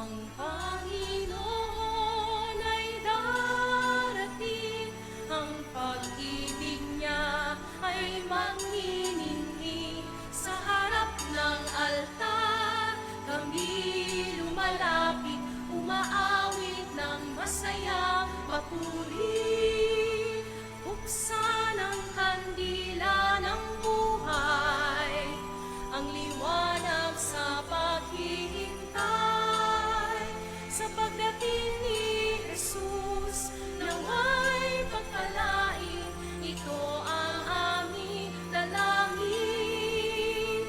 Ang Panginoon ay darating, ang pag-ibig niya ay magniningning. Sa harap ng altar, kami lumalapit, umaawit ng masayang papuri. Buksan ang kandila ng buhay, ang liwanag sa paghihintay. Sa pagdating ni Jesus, naway pagpalain, ito ang aming dalangin.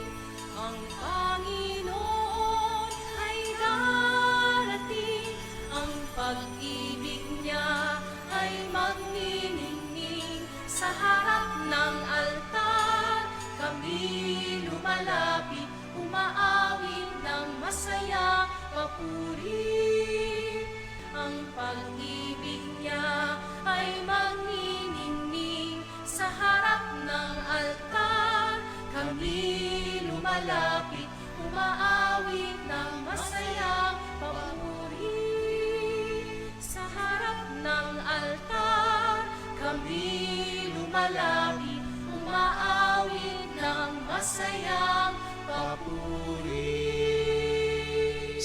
Ang Panginoon ay darating, ang pag-ibig niya ay magniningning. Sa harap ng altar, kami lumalapit, umaawit ng masaya papuri. Ang pag-ibig niya ay magniningning. Sa harap ng altar, kami lumalapit, umaawit ng masayang papuri. Sa harap ng altar, kami lumalapit, umaawit ng masayang papuri.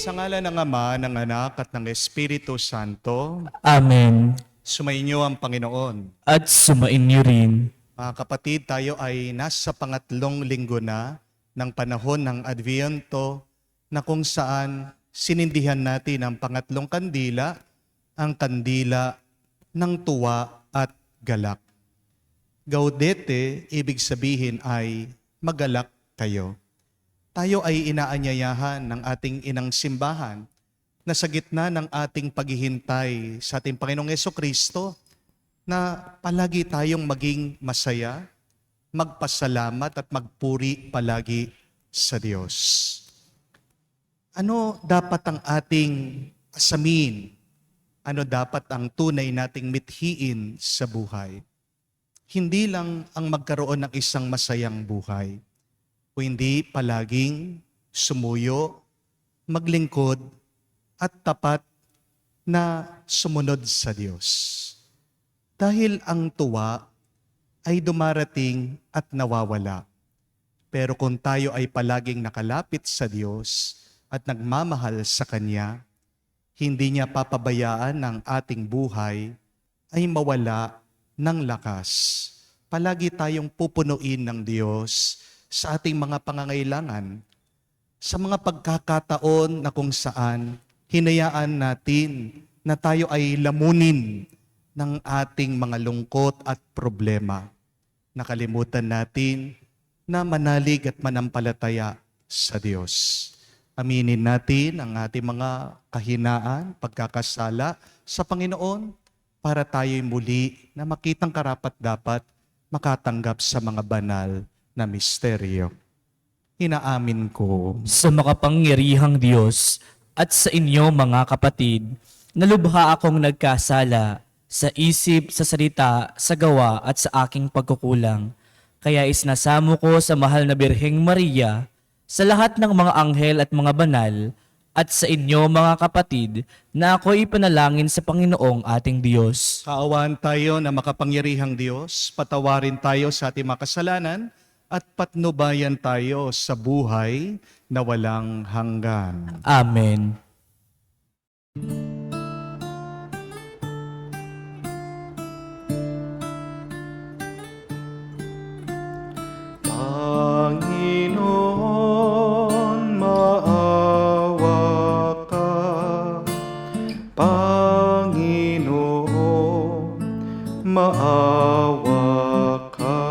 Sa ngalan ng Ama, ng Anak, at ng Espiritu Santo, Amen. sumainyo ang Panginoon. At sumainyo rin. Mga kapatid, tayo ay nasa pangatlong linggo na ng panahon ng Adviento na kung saan sinindihan natin ang pangatlong kandila, ang kandila ng tuwa at galak. Gaudete, ibig sabihin ay magalak kayo. Tayo ay inaanyayahan ng ating inang simbahan na sa gitna ng ating paghihintay sa ating Panginoong Jesucristo na palagi tayong maging masaya, magpasalamat at magpuri palagi sa Diyos. Ano dapat ang ating asamin? Ano dapat ang tunay nating mithiin sa buhay? Hindi lang ang magkaroon ng isang masayang buhay, o hindi palaging sumuyo, maglingkod, at tapat na sumunod sa Diyos. Dahil ang tuwa ay dumarating at nawawala. Pero kung tayo ay palaging nakalapit sa Diyos at nagmamahal sa Kanya, hindi niya papabayaan ng ating buhay ay mawala ng lakas. Palagi tayong pupunuin ng Diyos sa ating mga pangangailangan, sa mga pagkakataon na kung saan hinayaan natin na tayo ay lamunin ng ating mga lungkot at problema. Nakalimutan natin na manalig at manampalataya sa Diyos. Aminin natin ang ating mga kahinaan, pagkakasala sa Panginoon para tayo'y muli na makitang karapat-dapat makatanggap sa mga banal na misteryo. Inaamin ko Sa makapangyarihang Diyos at sa inyo mga kapatid, nalubha akong nagkasala sa isip, sa salita, sa gawa at sa aking pagkukulang. Kaya isnasamo ko sa mahal na Birheng Maria, sa lahat ng mga anghel at mga banal, at sa inyo mga kapatid, na ako'y ipanalangin sa Panginoong ating Diyos. kaawaan tayo na makapangyarihang Diyos, patawarin tayo sa ating mga kasalanan, at patnubayan tayo sa buhay na walang hanggan. Amen. Panginoon, maawa ka. Panginoon, maawa ka.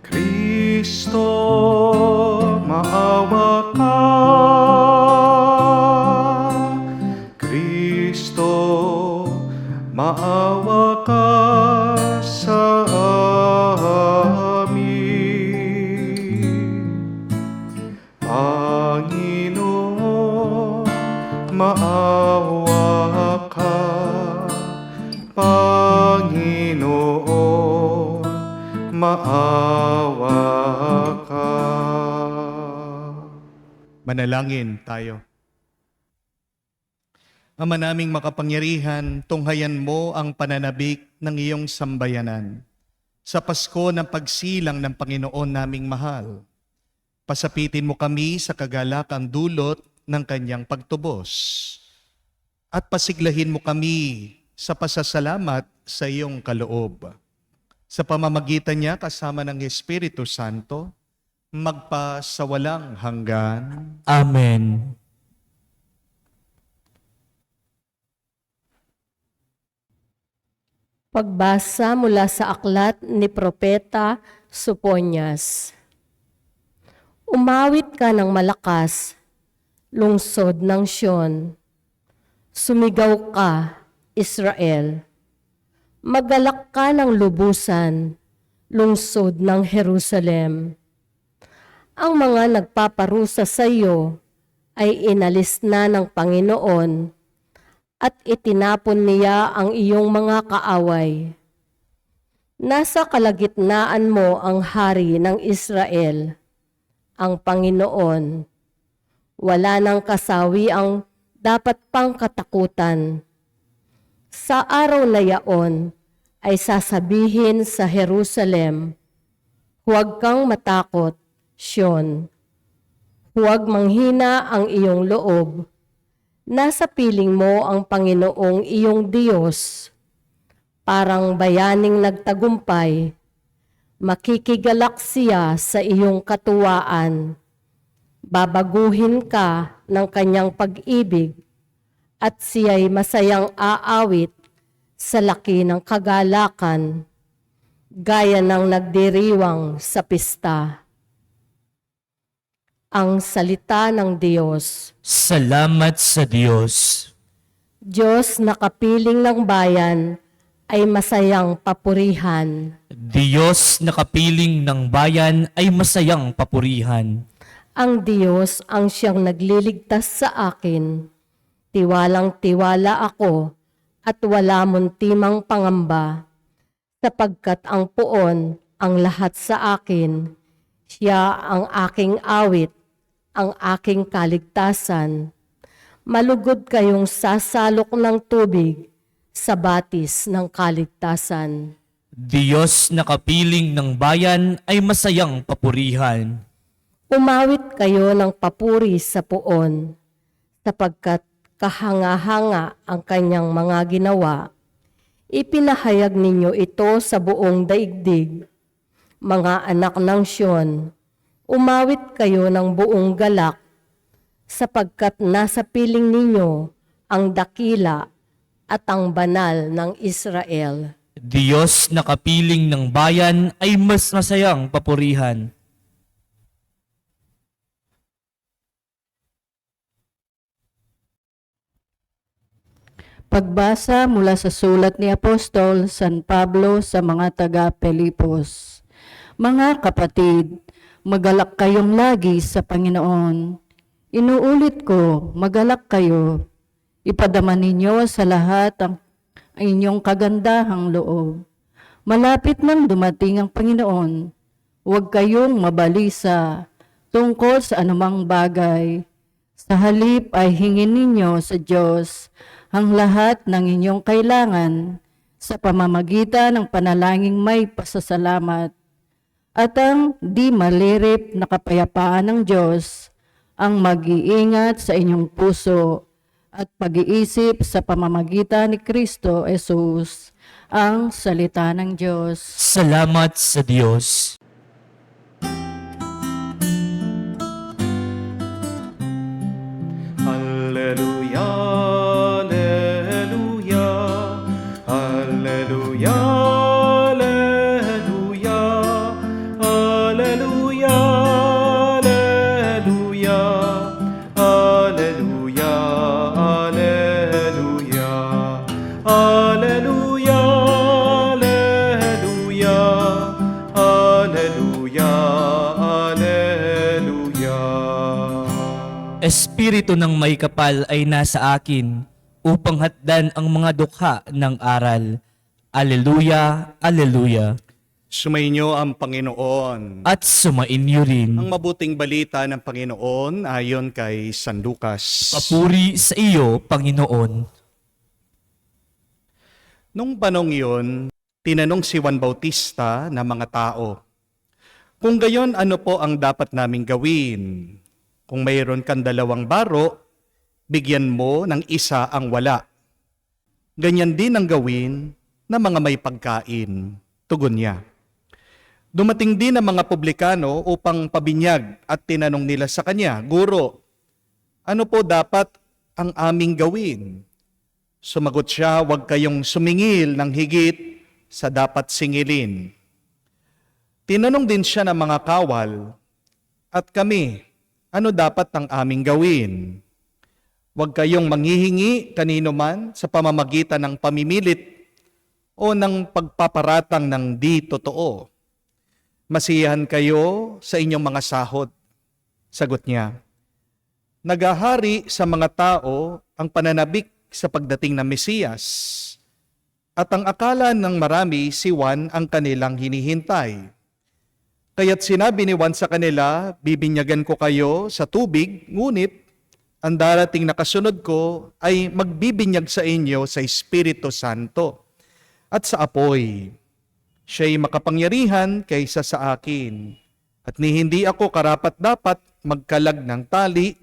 Kristo, maawa ka. Kristo, maawa ka sa amin. Panginoon, maawa ka. Panginoon, maawa ka. Manalangin tayo. Ama naming makapangyarihan, tunghayan mo ang pananabik ng iyong sambayanan. Sa Pasko ng pagsilang ng Panginoon naming mahal, pasapitin mo kami sa kagalakang dulot ng kanyang pagtubos. At pasiglahin mo kami sa pasasalamat sa iyong kaloob. Sa pamamagitan niya kasama ng Espiritu Santo, magpasawalang hanggan. Amen. Pagbasa mula sa aklat ni Propeta Soponias. Umawit ka ng malakas, lungsod ng Sion. Sumigaw ka, Israel. Magalak ka ng lubusan, lungsod ng Jerusalem. Ang mga nagpaparusa sa iyo ay inalis na ng Panginoon at itinapon niya ang iyong mga kaaway. Nasa kalagitnaan mo ang hari ng Israel, ang Panginoon. Wala nang kasawi ang dapat pang katakutan. Sa araw na yaon ay sasabihin sa Jerusalem, huwag kang matakot, Sion. Huwag manghina ang iyong loob. Nasa piling mo ang Panginoong iyong Diyos. Parang bayaning nagtagumpay, makikigalak siya sa iyong katuwaan. Babaguhin ka ng kanyang pag-ibig at siya'y masayang aawit sa laki ng kagalakan, gaya ng nagdiriwang sa pista. Ang salita ng Diyos. Salamat sa Diyos. Diyos na kapiling ng bayan ay masayang papurihan. Diyos na kapiling ng bayan ay masayang papurihan. Ang Diyos ang siyang nagliligtas sa akin. Tiwalang-tiwala ako at wala muntimang pangamba. Sapagkat ang puon ang lahat sa akin. Siya ang aking awit, ang aking kaligtasan. Malugod kayong sasalok ng tubig sa batis ng kaligtasan. Diyos na kapiling ng bayan ay masayang papurihan. Umawit kayo ng papuri sa puon, sapagkat kahanga-hanga ang kanyang mga ginawa. Ipinahayag ninyo ito sa buong daigdig. Mga anak ng Sion, umawit kayo ng buong galak, sapagkat nasa piling ninyo ang dakila at ang banal ng Israel. Diyos na kapiling ng bayan ay mas masayang papurihan. Pagbasa mula sa sulat ni Apostol San Pablo sa mga taga-Pilipos. Mga kapatid, magalak kayong lagi sa Panginoon. Inuulit ko, magalak kayo. Ipadama ninyo sa lahat ang inyong kagandahang loob. Malapit nang dumating ang Panginoon. Huwag kayong mabalisa tungkol sa anumang bagay. Sa halip ay hingin ninyo sa Diyos ang lahat ng inyong kailangan sa pamamagitan ng panalangin may pasasalamat. At ang di malirip na kapayapaan ng Diyos ang mag-iingat sa inyong puso at pag-iisip sa pamamagitan ni Kristo Jesus, ang salita ng Diyos. Salamat sa Diyos. Alleluia, alleluia, alleluia, alleluia, alleluia, alleluia, alleluia, alleluia, alleluia, alleluia, alleluia, alleluia. Espiritu ng may kapal ay nasa akin upang hatdan ang mga dukha ng aral. Aleluya, aleluya. Sumainyo ang Panginoon. At sumainyo rin. Ang mabuting balita ng Panginoon ayon kay San Lucas. Papuri sa iyo, Panginoon. Nung panong yun, tinanong si Juan Bautista ng mga tao, "Kung gayon, ano po ang dapat naming gawin? Kung mayroon kang 2 baro, bigyan mo ng isa ang wala. Ganyan din ang gawin ng mga may pagkain." Tugon niya. Dumating din ang mga publikano upang pabinyag at tinanong nila sa kanya, "Guro, ano po dapat ang aming gawin?" Sumagot siya, "Huwag kayong sumingil ng higit sa dapat singilin." Tinanong din siya ng mga kawal, "At kami, ano dapat ang aming gawin?" "Huwag kayong manghihingi kanino man sa pamamagitan ng pamimilit o ng pagpaparatang ng di totoo. Masiyahan kayo sa inyong mga sahod." Sagot niya, "Nagahari sa mga tao ang pananabik sa pagdating ng Mesiyas, at ang akala ng marami si Juan ang kanilang hinihintay. Kaya't sinabi ni Juan sa kanila, bibinyagan ko kayo sa tubig, ngunit ang darating na kasunod ko ay magbibinyag sa inyo sa Espiritu Santo at sa apoy. Siya'y makapangyarihan kaysa sa akin, at ni hindi ako karapat-dapat magkalag ng tali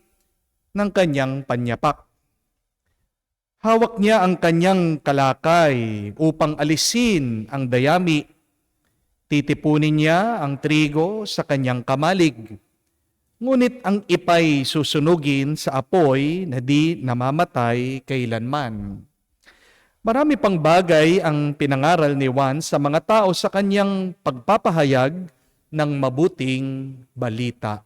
ng kanyang panyapak. Hawak niya ang kanyang kalakay upang alisin ang dayami. Titipunin niya ang trigo sa kanyang kamalig. Ngunit ang ipay susunugin sa apoy na di namamatay kailanman." Marami pang bagay ang pinangaral ni Juan sa mga tao sa kanyang pagpapahayag ng mabuting balita.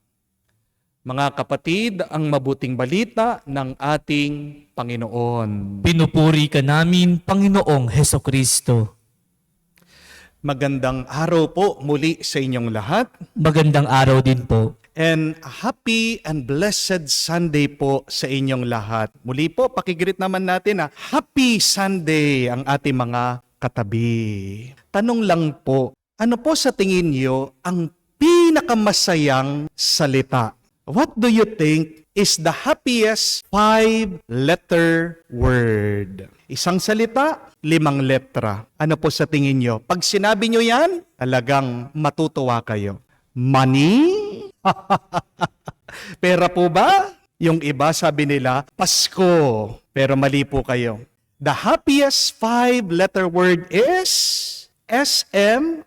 Mga kapatid, ang mabuting balita ng ating Panginoon. Pinupuri ka namin, Panginoong Hesukristo. Magandang araw po muli sa inyong lahat. Magandang araw din po. And a happy and blessed Sunday po sa inyong lahat. Muli po, pakigreet naman natin na Happy Sunday ang ating mga katabi. Tanong lang po, ano po sa tingin niyo ang pinakamasayang salita? What do you think is the happiest 5-letter word? Isang salita, 5 letra. Ano po sa tingin niyo? Pag sinabi niyo yan, talagang matutuwa kayo. Money? Pera po ba? Yung iba sabi nila, Pasko. Pero mali po kayo. The happiest 5-letter word is S-M-I-L-E.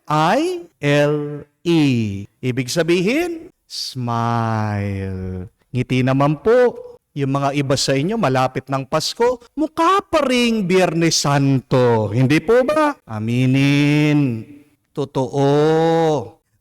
Ibig sabihin, smile. Ngiti naman po. Yung mga iba sa inyo, malapit ng Pasko, mukha pa ring Biyernes Santo. Hindi po ba? Aminin. Totoo.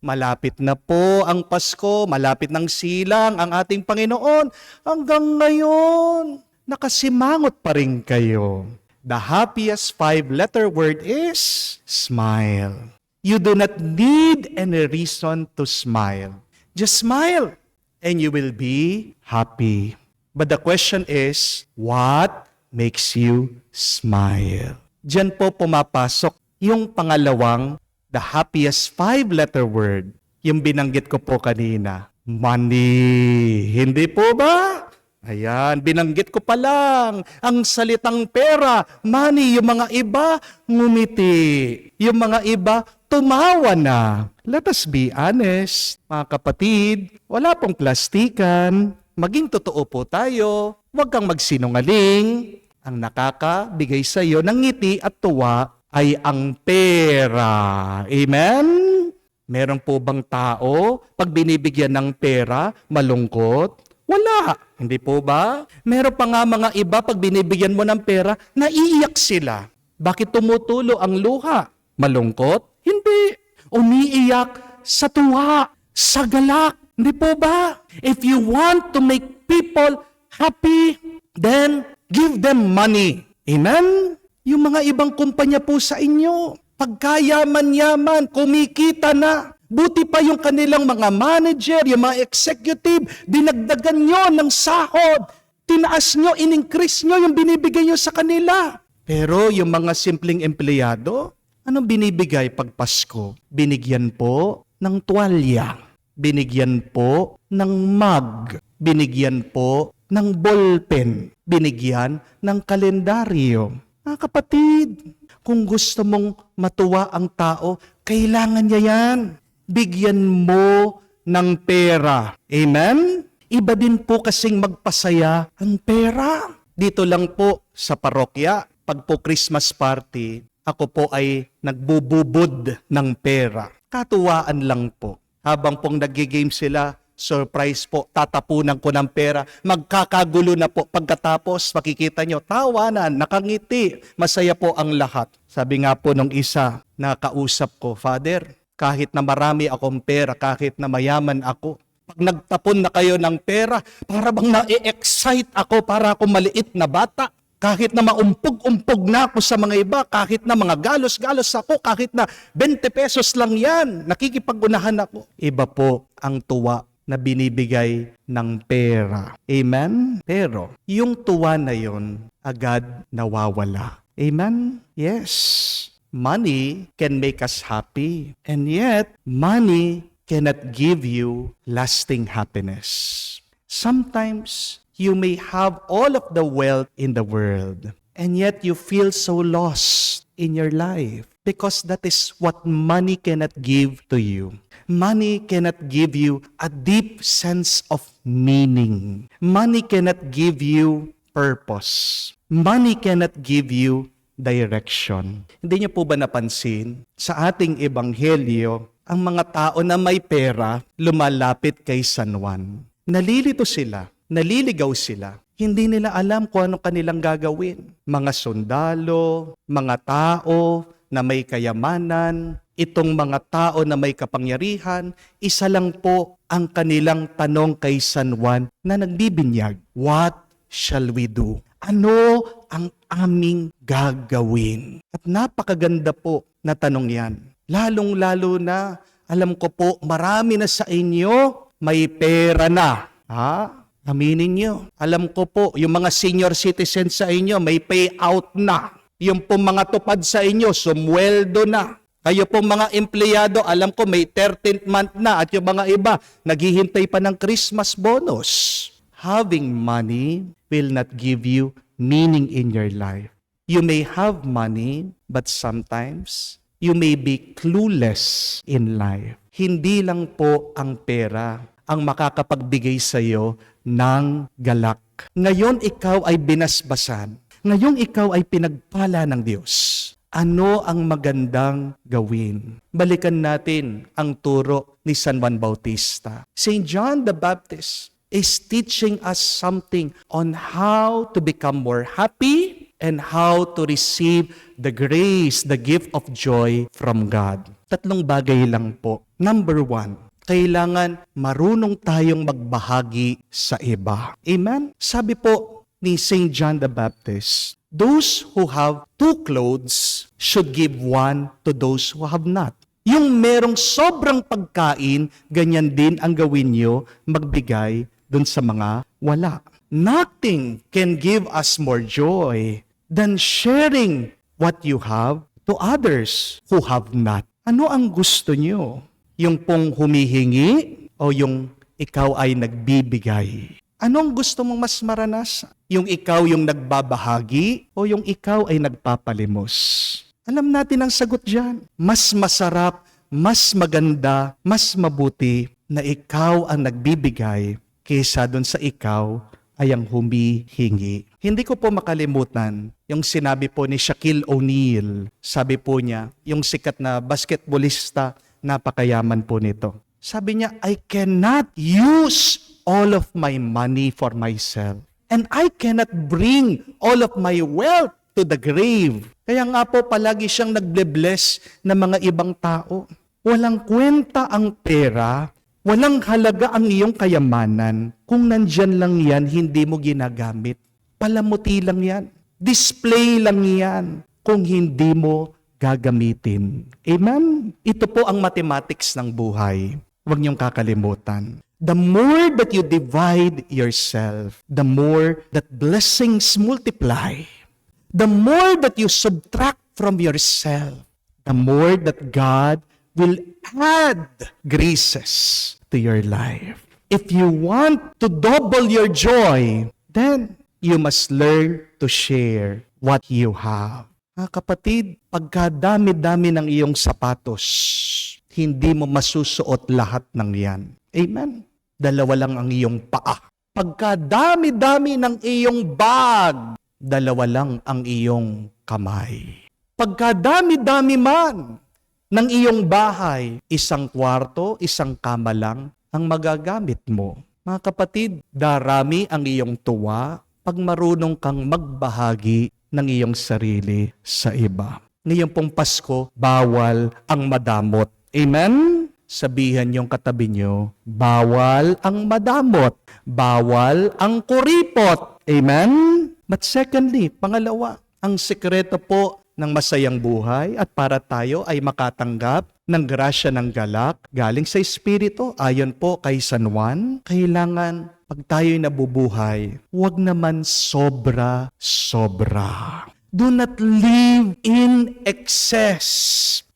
Malapit na po ang Pasko, malapit ng silang ang ating Panginoon. Hanggang ngayon, nakasimangot pa rin kayo. The happiest 5-letter word is smile. You do not need any reason to smile. Just smile and you will be happy. But the question is, what makes you smile? Diyan po pumapasok yung pangalawang the happiest 5-letter word, yung binanggit ko po kanina, money. Hindi po ba? Ayan, binanggit ko pa lang ang salitang pera, money. Yung mga iba, ngumiti. Yung mga iba, tumawa na. Let us be honest, mga kapatid, wala pong plastikan. Maging totoo po tayo. Huwag kang magsinungaling. Ang nakakabigay sa iyo ng ngiti at tuwa ay ang pera. Amen? Meron po bang tao, pag binibigyan ng pera, malungkot? Wala. Hindi po ba? Meron pa nga mga iba, pag binibigyan mo ng pera, naiiyak sila. Bakit tumutulo ang luha? Malungkot? Hindi. Umiiyak sa tuwa, sa galak. Hindi po ba? If you want to make people happy, then give them money. Amen? Yung mga ibang kumpanya po sa inyo, pagkayaman-yaman, kumikita na. Buti pa yung kanilang mga manager, yung mga executive, dinagdagan nyo ng sahod. Tinaas nyo, in-increase nyo yung binibigay nyo sa kanila. Pero yung mga simpleng empleyado, Anong binibigay pag Pasko? Binigyan po ng tuwalya. Binigyan po ng mug. Binigyan po ng ballpen. Binigyan ng kalendaryo. Mga kapatid, kung gusto mong matuwa ang tao, kailangan niya yan. Bigyan mo ng pera. Amen? Iba din po kasing magpasaya ang pera. Dito lang po sa parokya, pag po Christmas party, ako po ay nagbububod ng pera. Katuwaan lang po. Habang pong nag-game sila, surprise po, tatapunan ko ng pera. Magkakagulo na po. Pagkatapos, makikita nyo, tawanan, nakangiti. Masaya po ang lahat. Sabi nga po nung isa, nakausap ko, Father, kahit na marami akong pera, kahit na mayaman ako, pag nagtapon na kayo ng pera, para bang na-excite ako para ako maliit na bata. Kahit na maumpog-umpog na ako sa mga iba, kahit na mga galos-galos ako, kahit na 20 pesos lang yan, nakikipag-unahan ako. Iba po ang tuwa na binibigay ng pera. Amen? Pero yung tuwa na yon agad nawawala. Amen? Yes. Money can make us happy. And yet, money cannot give you lasting happiness. Sometimes, you may have all of the wealth in the world, and yet you feel so lost in your life because that is what money cannot give to you. Money cannot give you a deep sense of meaning. Money cannot give you purpose. Money cannot give you direction. Hindi niyo po ba napansin sa ating ebanghelyo, ang mga tao na may pera lumalapit kay San Juan. Nalilito sila. Naliligaw sila. Hindi nila alam kung ano kanilang gagawin. Mga sundalo, mga tao na may kayamanan, itong mga tao na may kapangyarihan, isa lang po ang kanilang tanong kay San Juan na nagbibinyag. What shall we do? Ano ang aming gagawin? At napakaganda po na tanong yan. Lalong-lalo na, alam ko po, marami na sa inyo may pera na. Aminin nyo. Alam ko po, yung mga senior citizens sa inyo, may payout na. Yung po mga tupad sa inyo, sumweldo na. Kayo po mga empleyado, alam ko may 13th month na. At yung mga iba, naghihintay pa ng Christmas bonus. Having money will not give you meaning in your life. You may have money, but sometimes you may be clueless in life. Hindi lang po ang pera ang makakapagbigay sa iyo ng galak. Ngayon ikaw ay binasbasan. Ngayon ikaw ay pinagpala ng Diyos. Ano ang magandang gawin? Balikan natin ang turo ni San Juan Bautista. St. John the Baptist is teaching us something on how to become more happy and how to receive the grace, the gift of joy from God. 3 bagay lang po. Number 1, kailangan marunong tayong magbahagi sa iba. Amen? Sabi po ni St. John the Baptist, those who have 2 clothes should give 1 to those who have not. Yung merong sobrang pagkain, ganyan din ang gawin nyo, magbigay dun sa mga wala. Nothing can give us more joy than sharing what you have to others who have not. Ano ang gusto nyo? Yung pong humihingi o yung ikaw ay nagbibigay? Anong gusto mong mas maranasan? Yung ikaw yung nagbabahagi o yung ikaw ay nagpapalimos? Alam natin ang sagot dyan. Mas masarap, mas maganda, mas mabuti na ikaw ang nagbibigay kaysa dun sa ikaw ay ang humihingi. Hindi ko po makalimutan yung sinabi po ni Shaquille O'Neal. Sabi po niya, yung sikat na basketballista, napakayaman po nito. Sabi niya, I cannot use all of my money for myself. And I cannot bring all of my wealth to the grave. Kaya nga po palagi siyang nagble-bless ng mga ibang tao. Walang kwenta ang pera, walang halaga ang iyong kayamanan kung nandyan lang yan, hindi mo ginagamit. Palamuti lang yan. Display lang yan kung hindi mo gagamitin. Amen? Ito po ang mathematics ng buhay. Huwag niyong kakalimutan. The more that you divide yourself, the more that blessings multiply. The more that you subtract from yourself, the more that God will add graces to your life. If you want to double your joy, then you must learn to share what you have. Mga kapatid, pagkadami-dami ng iyong sapatos, hindi mo masusuot lahat ng yan. Amen? Dalawa lang ang iyong paa. Pagkadami-dami ng iyong bag, dalawa lang ang iyong kamay. Pagkadami-dami man ng iyong bahay, isang kwarto, isang kama lang ang magagamit mo. Mga kapatid, darami ang iyong tuwa pag marunong kang magbahagi ng iyong sarili sa iba. Ngayong pong Pasko, bawal ang madamot. Amen? Sabihan yung katabi nyo, bawal ang madamot, bawal ang kuripot. Amen? But secondly, pangalawa, ang sekreto po ng masayang buhay at para tayo ay makatanggap ng grasya ng galak galing sa Espiritu. Ayon po kay San Juan, kailangan pag tayo'y nabubuhay, huwag naman sobra-sobra. Do not live in excess.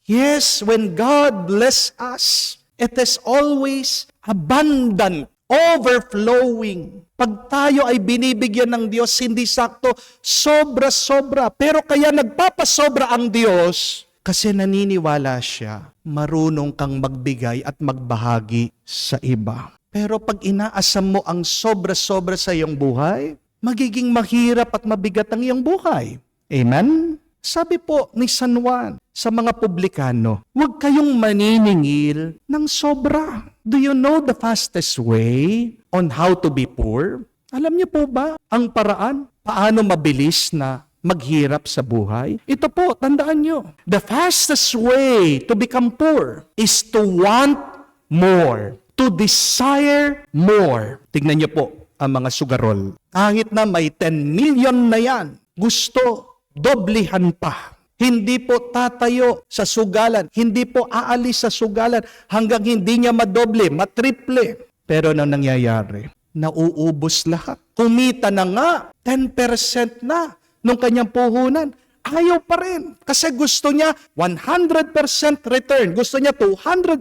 Yes, when God bless us, it is always abundant, overflowing. Pag tayo ay binibigyan ng Diyos, hindi sakto, sobra-sobra. Pero kaya nagpapasobra ang Diyos kasi naniniwala siya, marunong kang magbigay at magbahagi sa iba. Pero pag inaasam mo ang sobra-sobra sa iyong buhay, magiging mahirap at mabigat ang iyong buhay. Amen? Sabi po ni San Juan sa mga publikano, huwag kayong maniningil ng sobra. Do you know the fastest way on how to be poor? Alam niyo po ba ang paraan paano mabilis na maghirap sa buhay? Ito po, tandaan niyo. The fastest way to become poor is to want more, to desire more. Tignan niyo po ang mga sugarol. Kahit na may 10 million na yan, gusto doblihan pa. Hindi po tatayo sa sugalan. Hindi po aalis sa sugalan hanggang hindi niya madoble, matriple. Pero ano nangyayari? Nauubos lahat. Kumita na nga, 10% na nung kanyang puhunan. Ayaw pa rin. Kasi gusto niya 100% return. Gusto niya 200%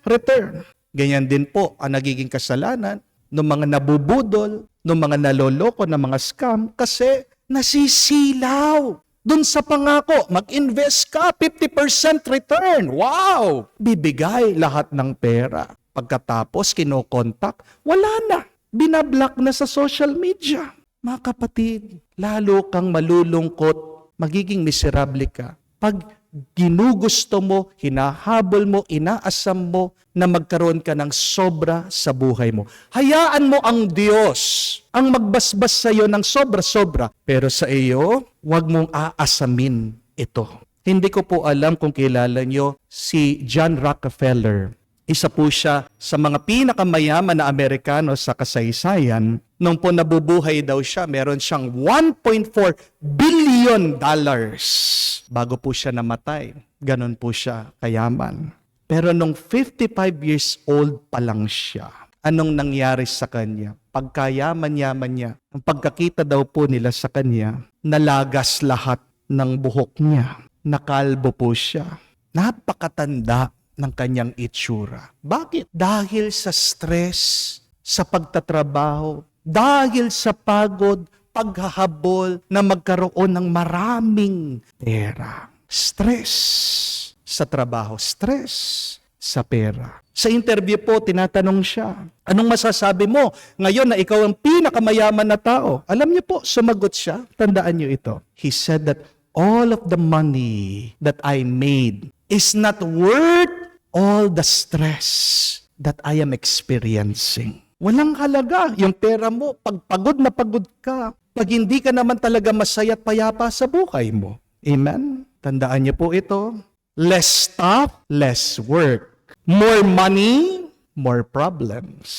return. Ganyan din po ang nagiging kasalanan ng mga nabubudol, ng mga naloloko, ng mga scam kasi nasisilaw dun sa pangako. Mag-invest ka, 50% return. Wow! Bibigay lahat ng pera. Pagkatapos, kinokontak, wala na. Binablock na sa social media. Mga kapatid, lalo kang malulungkot, magiging miserable ka. Pag ginugusto mo, hinahabol mo, inaasam mo na magkaroon ka ng sobra sa buhay mo. Hayaan mo ang Diyos ang magbasbas sa iyo ng sobra-sobra. Pero sa iyo, huwag mong aasamin ito. Hindi ko po alam kung kilala nyo si John Rockefeller. Isa po siya sa mga pinakamayaman na Amerikano sa kasaysayan. Nung po nabubuhay daw siya, meron siyang $1.4 billion bago po siya namatay. Ganon po siya kayaman. Pero nung 55 years old pa lang siya, anong nangyari sa kanya? Pagkayaman-yaman niya, ang pagkakita daw po nila sa kanya, nalagas lahat ng buhok niya. Nakalbo po siya. Napakatanda ng kanyang itsura. Bakit? Dahil sa stress, sa pagtatrabaho, dahil sa pagod, paghahabol na magkaroon ng maraming pera. Stress sa trabaho, stress sa pera. Sa interview po, tinatanong siya, anong masasabi mo ngayon na ikaw ang pinakamayaman na tao? Alam niyo po, sumagot siya. Tandaan niyo ito. He said that all of the money that I made is not worth all the stress that I am experiencing. Walang halaga yung pera mo pag pagod na pagod ka, pag hindi ka naman talaga masaya at payapa sa buhay mo. Amen? Tandaan niyo po ito. Less stuff, less work. More money, more problems.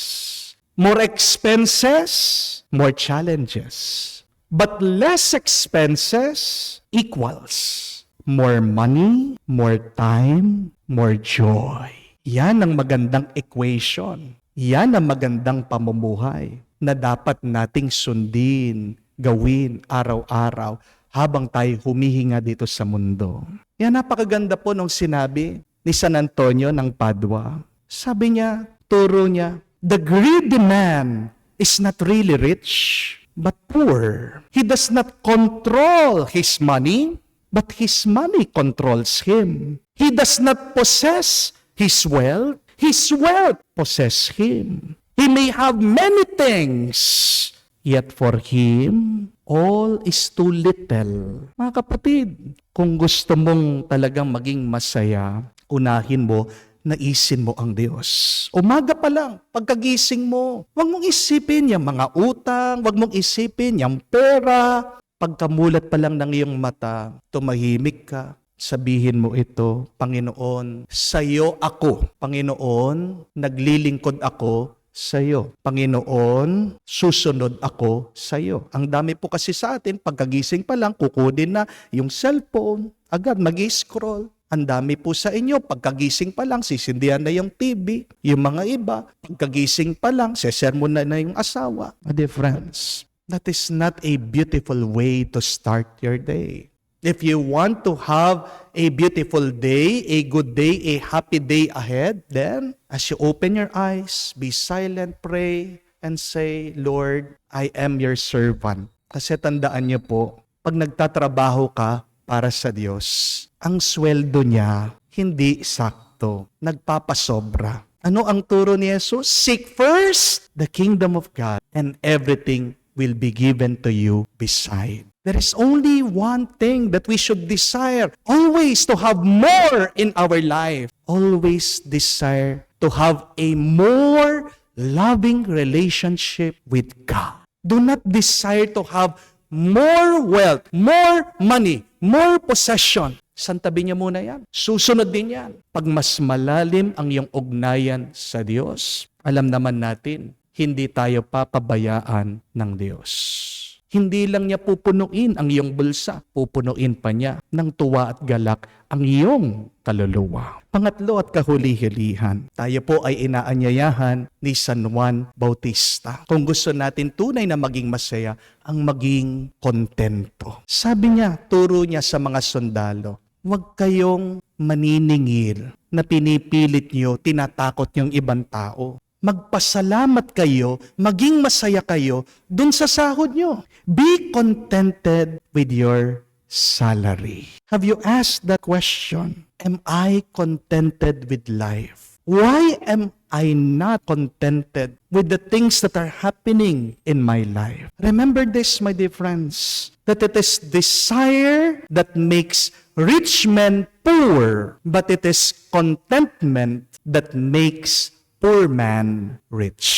More expenses, more challenges. But less expenses equals more money, more time, more joy. Yan ang magandang equation. Yan ang magandang pamumuhay na dapat nating sundin, gawin araw-araw habang tayo humihinga dito sa mundo. Yan, napakaganda po nung sinabi ni San Antonio ng Padua. Sabi niya, turo niya, the greedy man is not really rich, but poor. He does not control his money, but his money controls him. He does not possess his wealth possess him. He may have many things, yet for him, all is too little. Mga kapatid, kung gusto mong talagang maging masaya, unahin mo, naisin mo ang Diyos. Umaga pa lang, pagkagising mo, huwag mong isipin yung mga utang, huwag mong isipin yung pera. Pagkamulat pa lang ng iyong mata, tumahimik ka. Sabihin mo ito, Panginoon, sa'yo ako. Panginoon, naglilingkod ako sa'yo. Panginoon, susunod ako sa'yo. Ang dami po kasi sa atin, pagkagising pa lang, kukunin na yung cellphone, agad mag-scroll. Ang dami po sa inyo, pagkagising pa lang, sisindihan na yung TV. Yung mga iba, pagkagising pa lang, sesermon na yung asawa. My dear friends, that is not a beautiful way to start your day. If you want to have a beautiful day, a good day, a happy day ahead, then as you open your eyes, be silent, pray, and say, Lord, I am your servant. Kasi tandaan niyo po, pag nagtatrabaho ka para sa Diyos, ang sweldo niya hindi sakto, nagpapasobra. Ano ang turo ni Jesus? Seek first the kingdom of God, and everything will be given to you beside. There is only one thing that we should desire, always to have more in our life. Always desire to have a more loving relationship with God. Do not desire to have more wealth, more money, more possession. Santabi niya muna yan. Susunod din yan. Pag mas malalim ang iyong ugnayan sa Diyos, alam naman natin, hindi tayo papabayaan ng Diyos. Hindi lang niya pupunuin ang iyong bulsa, pupunuin pa niya ng tuwa at galak ang iyong kaluluwa. Pangatlo at kahuli-hilihan, tayo po ay inaanyayahan ni San Juan Bautista. Kung gusto natin tunay na maging masaya, ang maging kontento. Sabi niya, turo niya sa mga sundalo, huwag kayong maniningil na pinipilit niyo, tinatakot niyong ibang tao. Magpasalamat kayo, maging masaya kayo dun sa sahod nyo. Be contented with your salary. Have you asked that question? Am I contented with life? Why am I not contented with the things that are happening in my life? Remember this, my dear friends, that it is desire that makes rich men poor, but it is contentment that makes poor man rich.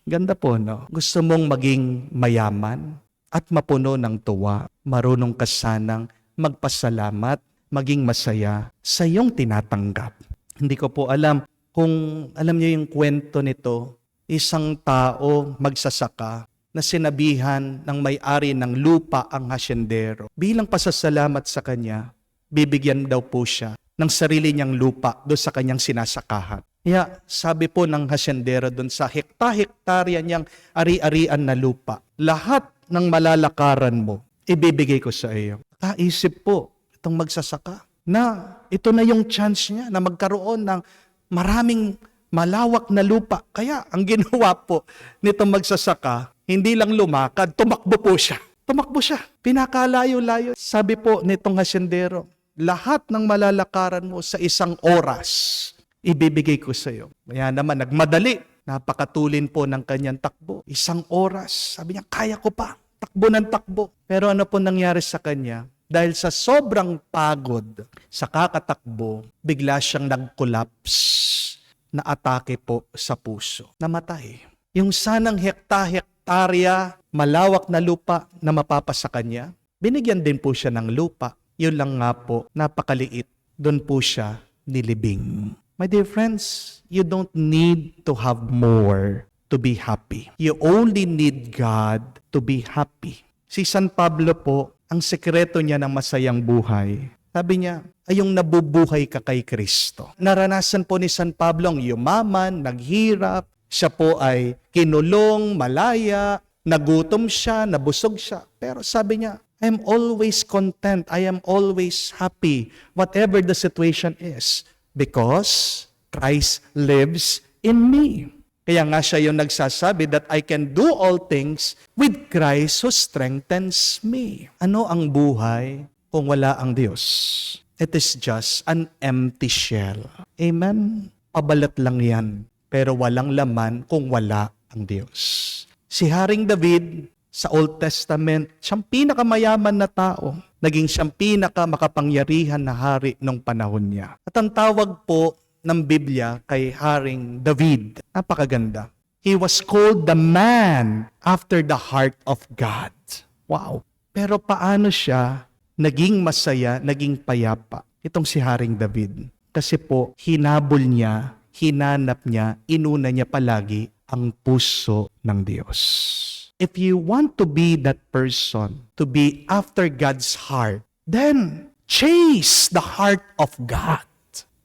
Ganda po, no? Gusto mong maging mayaman at mapuno ng tuwa, marunong ka sanang magpasalamat, maging masaya sa iyong tinatanggap. Hindi ko po alam kung alam niyo yung kwento nito, isang tao magsasaka na sinabihan ng may-ari ng lupa ang hasyendero. Bilang pasasalamat sa kanya, bibigyan daw po siya ng sarili niyang lupa doon sa kanyang sinasakahan. Kaya sabi po ng hasyendero doon sa hekta-hektarya niyang ari-arian na lupa, lahat ng malalakaran mo, ibibigay ko sa iyo. Kaisip po itong magsasaka na ito na yung chance niya na magkaroon ng maraming malawak na lupa. Kaya ang ginawa po nitong magsasaka, hindi lang lumakad, tumakbo po siya. Tumakbo siya. Pinakalayo-layo. Sabi po nitong hasyendero, lahat ng malalakaran mo sa isang oras, ibibigay ko sa iyo. Kaya naman, nagmadali. Napakatulin po ng kanyang takbo. Isang oras. Sabi niya, kaya ko pa. Takbo ng takbo. Pero ano po nangyari sa kanya? Dahil sa sobrang pagod sa kakatakbo, bigla siyang nag-collapse na atake po sa puso. Namatay. Yung sanang hekta-hektarya, malawak na lupa na mapapa sa kanya, binigyan din po siya ng lupa. Yun lang nga po, napakaliit. Doon po siya nilibing. My dear friends, you don't need to have more to be happy. You only need God to be happy. Si San Pablo po, ang sekreto niya ng masayang buhay, sabi niya, ay yung nabubuhay ka kay Kristo. Naranasan po ni San Pablo ang yumaman, naghirap, siya po ay kinulong, malaya, nagutom siya, nabusog siya. Pero sabi niya, I am always content. I am always happy, whatever the situation is, because Christ lives in me. Kaya nga siya yung nagsasabi that I can do all things with Christ who strengthens me. Ano ang buhay kung wala ang Diyos? It is just an empty shell. Amen? Pabalat lang yan. Pero walang laman kung wala ang Diyos. Si Haring David, sa Old Testament, siyang pinakamayaman na tao. Naging siyang pinakamakapangyarihan na hari nung panahon niya. At ang tawag po ng Biblia kay Haring David, napakaganda. He was called the man after the heart of God. Wow! Pero paano siya naging masaya, naging payapa? Itong si Haring David. Kasi po, hinabol niya, hinanap niya, inuna niya palagi ang puso ng Diyos. If you want to be that person, to be after God's heart, then chase the heart of God.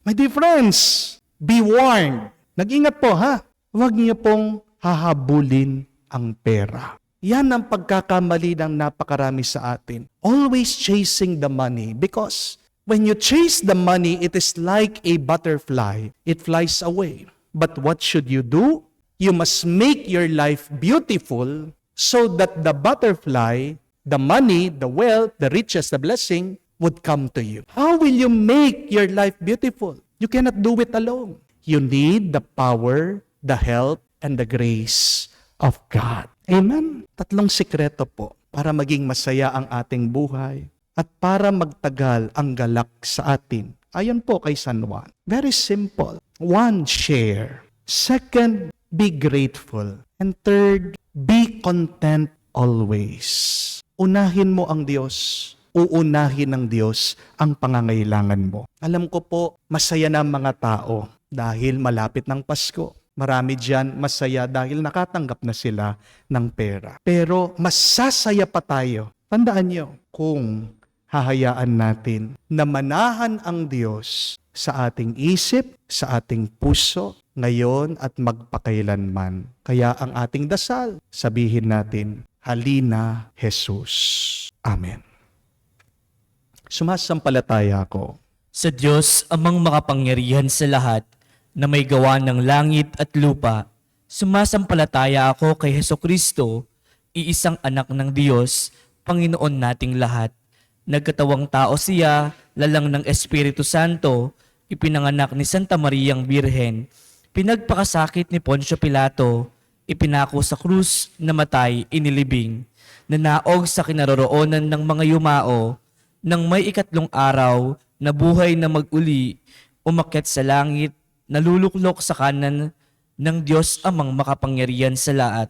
My dear friends, be warned. Nag-ingat po ha. Huwag niyo pong hahabulin ang pera. Yan ang pagkakamali ng napakarami sa atin. Always chasing the money because when you chase the money, it is like a butterfly. It flies away. But what should you do? You must make your life beautiful so that the butterfly, the money, the wealth, the riches, the blessing would come to you. How will you make your life beautiful? You cannot do it alone. You need the power, the help, and the grace of God. Amen? 3 sikreto po para maging masaya ang ating buhay at para magtagal ang galak sa atin. Ayon po kay San Juan. Very simple. 1, share. 2, be grateful. And 3, be content always. Unahin mo ang Diyos. Uunahin ng Diyos ang pangangailangan mo. Alam ko po, masaya na ang mga tao dahil malapit ng Pasko. Marami dyan masaya dahil nakatanggap na sila ng pera. Pero masasaya pa tayo. Tandaan nyo, kung hahayaan natin na manahan ang Diyos sa ating isip, sa ating puso, ngayon at magpakailanman. Kaya ang ating dasal, sabihin natin, halina Jesus. Amen. Sumasampalataya ako Sa Diyos amang makapangyarihan sa lahat na may gawa ng langit at lupa, sumasampalataya ako kay Hesukristo, iisang anak ng Diyos, Panginoon nating lahat. Nagkatawang tao siya, lalang ng Espiritu Santo, ipinanganak ni Santa Mariang Birhen, pinagpakasakit ni Poncio Pilato, ipinako sa krus, namatay, inilibing, nanaog sa kinaroroonan ng mga yumao, nang may 3 araw, nabuhay na mag-uli, umakyat sa langit, naluluklok sa kanan ng Diyos amang makapangyarihan sa lahat.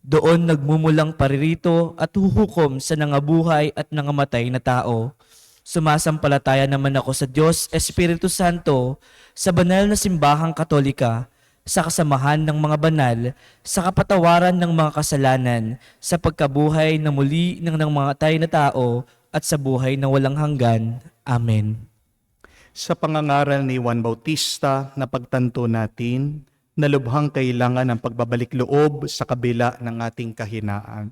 Doon nagmumulang paririto at huhukom sa nangabuhay at nangamatay na tao. Sumasampalataya naman ako sa Diyos, Espiritu Santo, sa banal na simbahang Katolika, sa kasamahan ng mga banal, sa kapatawaran ng mga kasalanan, sa pagkabuhay na muli ng mga tay na tao, at sa buhay na walang hanggan. Amen. sa pangangaral ni Juan Bautista na pagtanto natin na lubhang kailangan ng pagbabalik loob sa kabila ng ating kahinaan.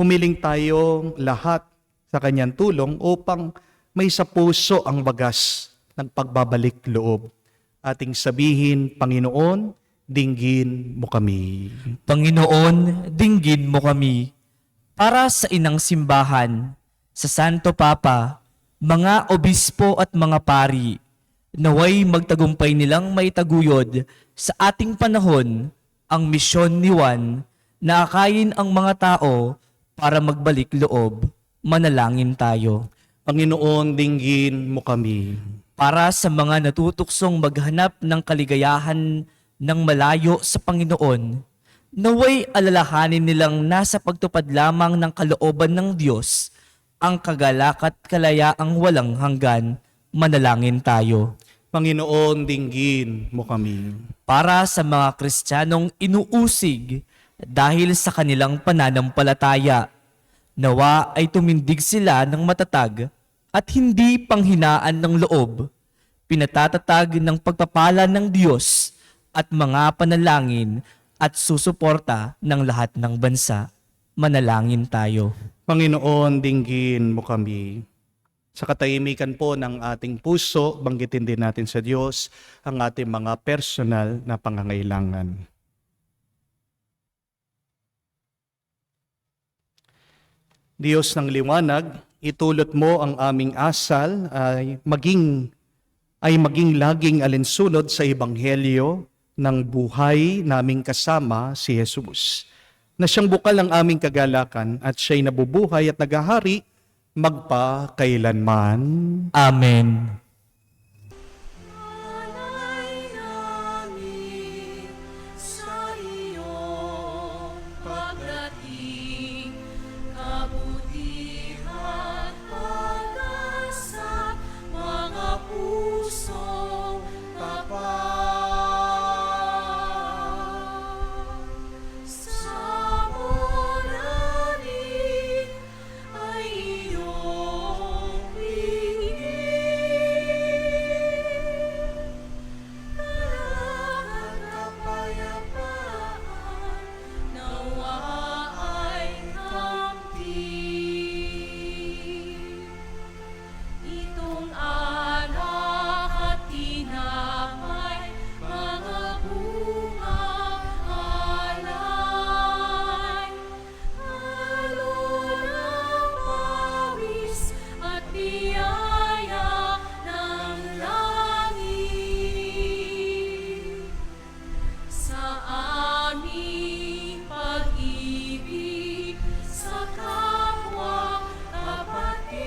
Humiling tayong lahat sa kanyang tulong upang may sa puso ang wagas ng pagbabalik loob. Ating sabihin, Panginoon, dinggin mo kami. Panginoon, dinggin mo kami. Para sa inang simbahan, sa Santo Papa, mga obispo at mga pari, naway magtagumpay nilang maitaguyod sa ating panahon ang misyon ni Juan na akayin ang mga tao para magbalik loob. Manalangin tayo. Panginoon, dinggin mo kami. Para sa mga natutuksong maghanap ng kaligayahan ng malayo sa Panginoon, naway alalahanin nilang nasa pagtupad lamang ng kalooban ng Diyos ang kagalak at kalayaang walang hanggan. Manalangin tayo. Panginoon, dinggin mo kami. Para sa mga Kristiyanong inuusig dahil sa kanilang pananampalataya, nawa ay tumindig sila ng matatag at hindi panghinaan ng loob, pinatatatag ng pagpapala ng Diyos at mga panalangin at susuporta ng lahat ng bansa. Manalangin tayo. Panginoon, dinggin mo kami. Sa katahimikan po ng ating puso, banggitin din natin sa Diyos ang ating mga personal na pangangailangan. Diyos ng liwanag, itulot mo ang aming asal ay maging laging alinsunod sa ebanghelyo ng buhay naming kasama si Jesus, na siyang bukal ng aming kagalakan at siya'y nabubuhay at naghahari magpakailanman. Amen. Alay namin sa iyong pagdating, kabutihan pag-asa, mga pusong tapat. Sa mulanin ay iyong pingin, at kapayapaan nawa ay kamtin. Itong alak at tinapay, mga bungang alay, halo ng pawis at biyaya ng langit. Sa aming pag-ibig sa kapwa kapatid,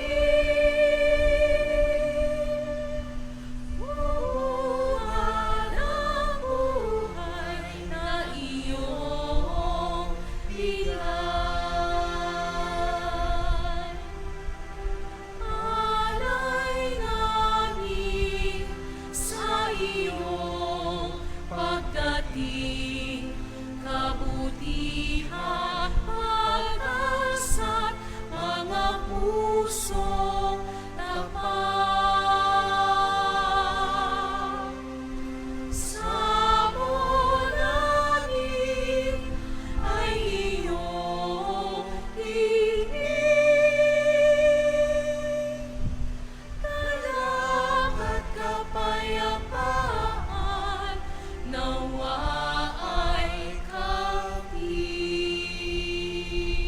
buwan ang buhay na iyong bigay. Alay namin sa iyong pagdating, kabutihan pag-asa't mga pusong tapat. Sa mulanin ay iyong hingin, at kapayapaan nawa ay kamtin.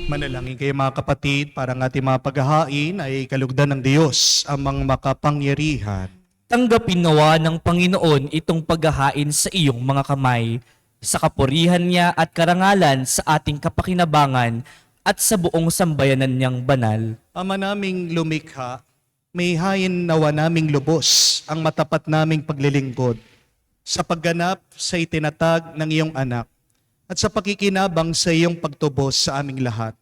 Manalangin kayo mga kapatid, para ang ating mga paghahain ay kalugdan ng Diyos, amang makapangyarihan. Tanggapin nawa ng Panginoon itong paghahain sa iyong mga kamay, sa kapurihan niya at karangalan sa ating kapakinabangan at sa buong sambayanan niyang banal. Ama naming lumikha, may hayin nawa naming lubos ang matapat naming paglilingkod sa pagganap sa itinatag ng iyong anak at sa pakikinabang sa iyong pagtubos sa aming lahat.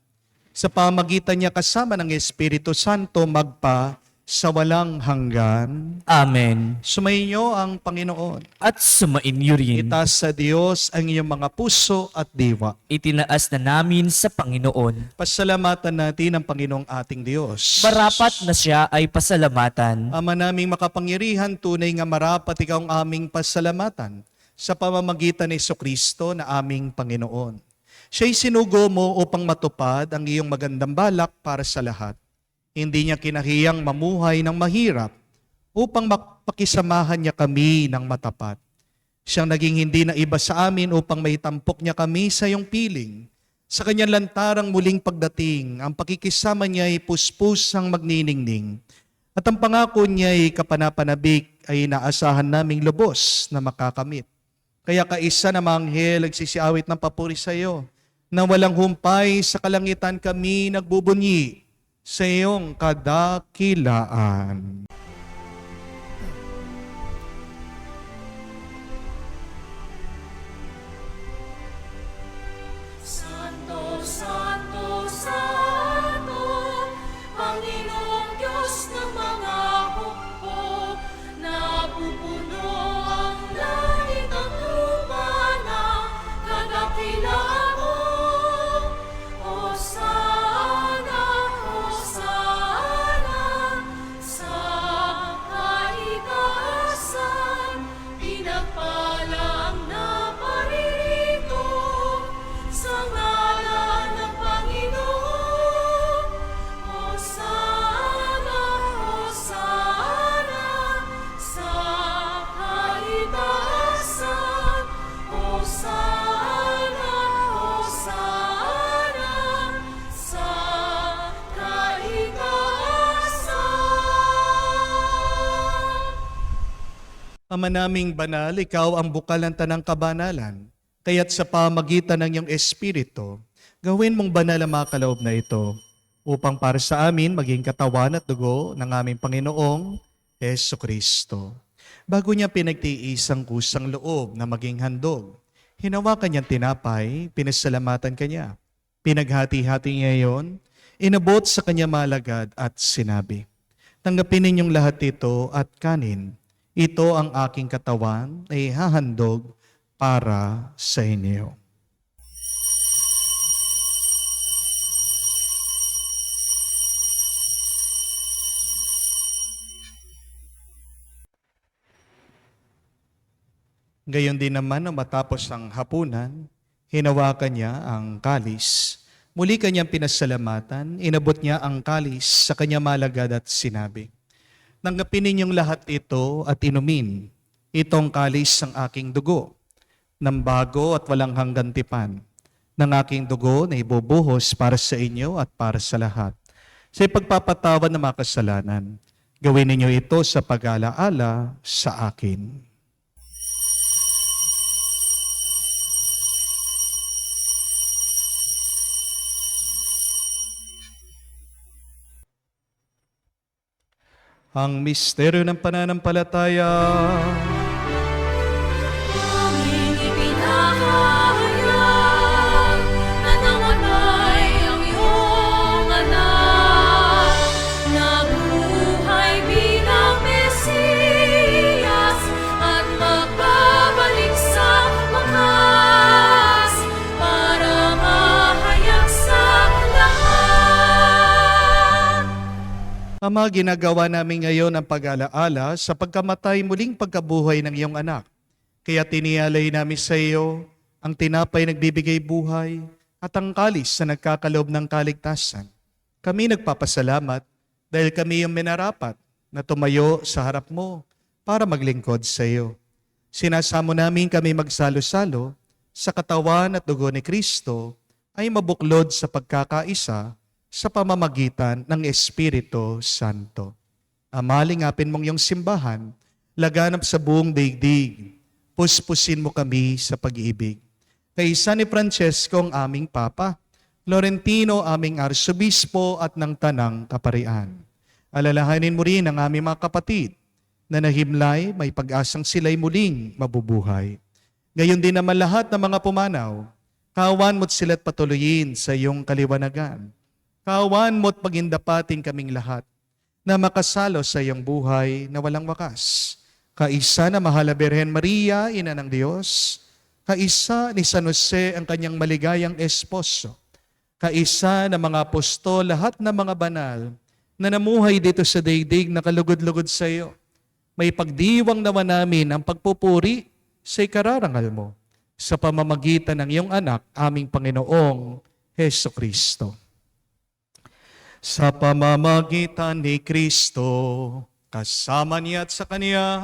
Sa pamagitan niya kasama ng Espiritu Santo magpa sa walang hanggan. Amen. Sumainyo ang Panginoon. At sumainyo rin. Itaas sa Diyos ang iyong mga puso at diwa. Itinaas na namin sa Panginoon. Pasalamatan natin ang Panginoong ating Diyos. Marapat na siya ay pasalamatan. Ama naming makapangyarihan, tunay nga marapat ikaw ang aming pasalamatan sa pamamagitan ni Jesucristo na aming Panginoon. Siya'y sinugo mo upang matupad ang iyong magandang balak para sa lahat. Hindi niya kinahiyang mamuhay ng mahirap upang mapakisamahan niya kami ng matapat. Siyang naging hindi na iba sa amin upang maitampok niya kami sa iyong piling. Sa kanyang lantarang muling pagdating, ang pakikisama niya ay puspusang magniningning. At ang pangako niya ay kapanapanabik ay inaasahan naming lubos na makakamit. Kaya kaisa na manghel nagsisiawit ng papuri sa iyo, na walang humpay sa kalangitan kami nagbubunyi sa iyong kadakilaan. Santo, Santo, Santo, Panginoong Diyos ng mga hukbo, napupuno ang langit at lupa ng kadakilaan mo. Hosana, Hosana, sa Ama naming banal, ikaw ang bukal ng tanang kabanalan, kaya't sa pamagitan ng iyong Espiritu, gawin mong banal ang mga kaloob na ito, upang para sa amin maging katawan at dugo ng aming Panginoong Jesucristo. Bago niya pinagtiis ang kusang loob na maging handog, hinawakan niyang tinapay, pinasalamatan kanya. Pinaghati-hati niya iyon, inabot sa kanya malagad at sinabi, "Tanggapin ninyong lahat ito at kanin. Ito ang aking katawan ay hahandog para sa inyo." Gayon din naman, matapos ang hapunan, hinawakan niya ang kalis. Muli kanyang pinasalamatan, inabot niya ang kalis sa kanya malagad at sinabi, "Tanggapin ninyong lahat ito at inumin. Itong kalis ng aking dugo, ng bago at walang hanggang tipan, ng aking dugo na ibubuhos para sa inyo at para sa lahat. Sa ipagpapatawad ng mga kasalanan, gawin ninyo ito sa pag-alaala sa akin." Ang misteryo ng pananampalataya. Aming ipinahayag na namatay ang iyong anak, nabuhay bilang Mesiyas at magbabalik sa wakas para mahayag sa lahat. Ama, ginagawa namin ngayon ang pag-alaala sa pagkamatay muling pagkabuhay ng iyong anak. Kaya tinialay namin sa iyo ang tinapay nagbibigay buhay at ang kalis na nagkakaloob ng kaligtasan. Kami nagpapasalamat dahil kami yung minarapat na tumayo sa harap mo para maglingkod sa iyo. Sinasamo namin kami magsalo-salo sa katawan at dugo ni Kristo ay mabuklod sa pagkakaisa sa pamamagitan ng Espiritu Santo. Ama, lingapin mong iyong simbahan, laganap sa buong daigdig. Puspusin mo kami sa pag-ibig. Kay San Francesco ang aming Papa, Florentino aming Arsobispo at ng Tanang Kaparian. Alalahanin mo rin ang aming mga kapatid na nahimlay, may pag-asang sila'y muling mabubuhay. Gayon din naman lahat ng mga pumanaw, kawan mo't sila't patuloyin sa iyong kaliwanagan. Kawan mo't pagindapating kaming lahat na makasalo sa iyong buhay na walang wakas. Kaisa na Mahal na Birhen Maria, Ina ng Diyos. Kaisa ni San Jose, ang kanyang maligayang esposo. Kaisa na mga apostol, lahat na mga banal na namuhay dito sa daigdig na kalugod-lugod sa iyo. May pagdiwang naman namin ang pagpupuri sa ikararangal mo sa pamamagitan ng iyong anak, aming Panginoong Heso Kristo. Sa pamamagitan ni Kristo, kasama niya at sa Kanya,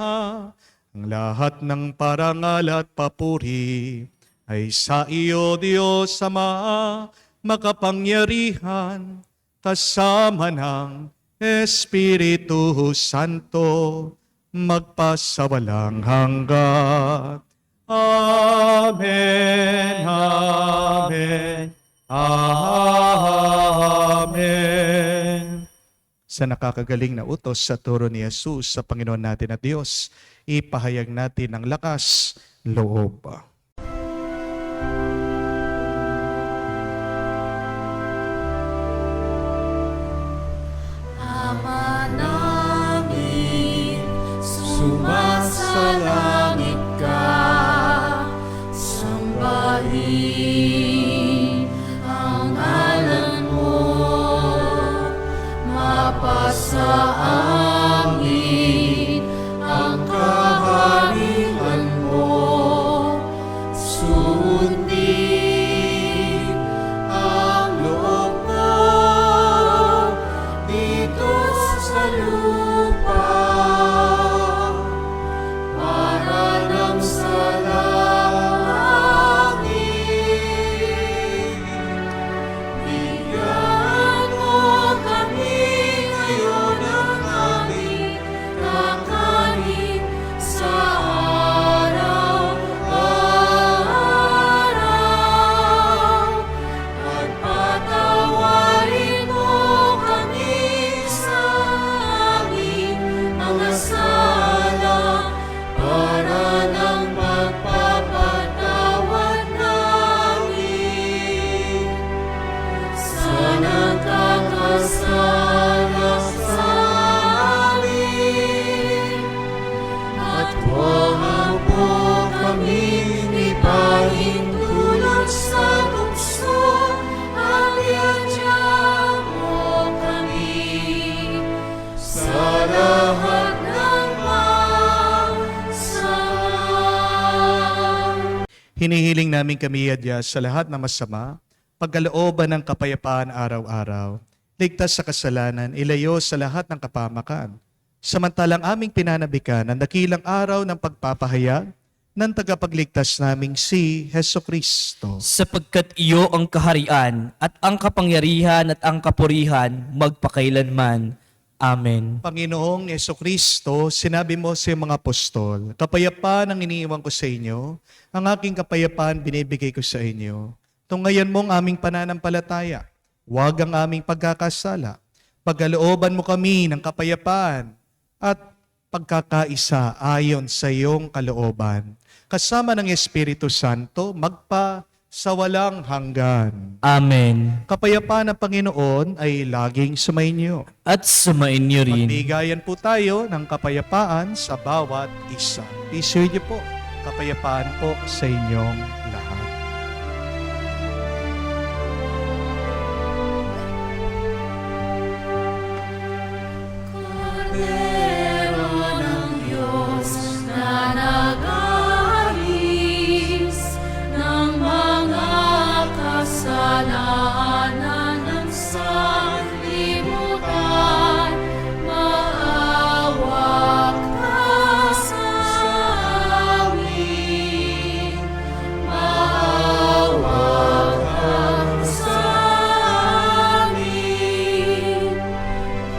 ang lahat ng parangal at papuri ay sa iyo, Diyos Ama, makapangyarihan, kasama ng Espiritu Santo, magpasawalang hanggan. Amen, Amen, Amen. Sa nakakagaling na utos sa turo ni Jesus sa Panginoon natin at Diyos, ipahayag natin ang lakas loob. Ama namin, sumasalangit ka, sambahin ang ngalan mo, mapasa amin ang kaharian mo, sundin ang loob mo dito sa lupa para nang sa langit. Bigyan mo kami ngayon ng aming kakanin sa Hinihiling namin kami, Adya, sa lahat ng masama, pagkalooban ng kapayapaan araw-araw, ligtas sa kasalanan, ilayo sa lahat ng kapamakan. Samantalang aming pinanabikan ang dakilang araw ng pagpapahayag ng tagapagligtas naming si Heso Kristo. Sapagkat iyo ang kaharian at ang kapangyarihan at ang kapurihan magpakailanman. Amen. Panginoong Heso Kristo, sinabi mo sa iyong mga apostol, kapayapaan ang iniiwan ko sa inyo, ang aking kapayapaan binibigay ko sa inyo. Tungayan mo ang aming pananampalataya, huwag ang aming pagkakasala. Pagkalooban mo kami ng kapayapaan at pagkakaisa ayon sa iyong kalooban. Kasama ng Espiritu Santo, magpa sa walang hanggan. Amen. Kapayapaan ng Panginoon ay laging sumainyo. At sumainyo rin. Magbigayan po tayo ng kapayapaan sa bawat isa. Peace with you po. Kapayapaan po sa inyong lahat. Kordero ng Diyos na nag-aalis ng mga kasalanan ng sanlibutan, maawa ka sa amin. Maawa ka sa amin.